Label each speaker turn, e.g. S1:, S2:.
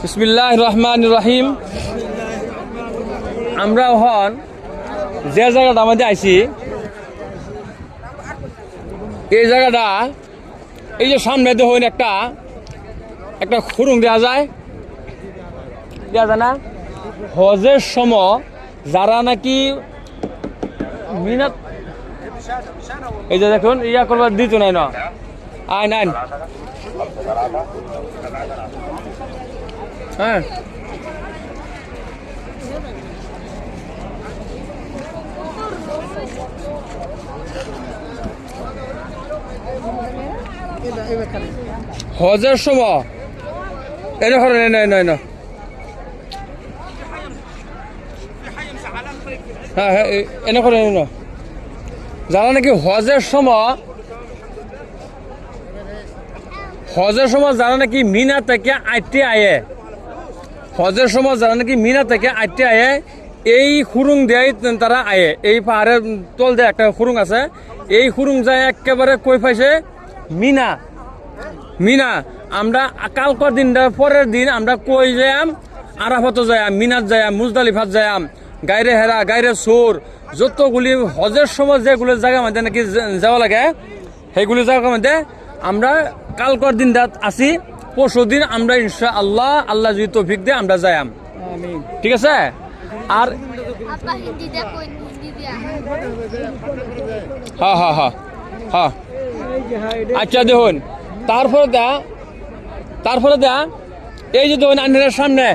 S1: বিসমিল্লাহির রহমানির রহিম। আমরা এখন যে জায়গাটা আমাদের আইছি, এই জায়গাটা এই যে সামনে দেখুন একটা খুরুং দেওয়া যায় না? হজের সময় যারা নাকি মিনাত, এই যে দেখুন ইয়া করবার দিত নাই না, আয় নাই, হ্যাঁ হজের সময় এনে করে নাই না, হ্যাঁ হ্যাঁ এনে করে না, যারা নাকি হজের সময় যারা নাকি মিনা থেকে আইতে আয়ে, হজের সময় যারা নাকি মিনা থেকে আইতে আয়ে এই খুরুং দেয় তারা আয়ে। এই পাহাড়ের তল দিয়ে একটা খুরুং আছে, এই খুরুং যায় একেবারে কই পাইছে মিনা। আমরা কালকর দিনটা পরের দিন আমরা কই যাইম, আরাফাত যাইম, মিনাত যাইম, মুজদালিফাত যাইম, গাইরে হেরা, গাইরে সোর, যতগুলি হজের সময় যেগুলো জায়গা মধ্যে নাকি যাওয়া লাগে সেইগুলি জায়গার মধ্যে আমরা কালকর দিনটা আছি। পরশু দিন আমরা ইনশাআল্লাহ আল্লাহ যদি তৌফিক দেয় আমরা যাইম, ঠিক আছে? আর হ্যাঁ হ্যাঁ হ্যাঁ হ্যাঁ আচ্ছা দেখুন, তারপরে দেয়া এই যে দেখুন আন্নার সামনে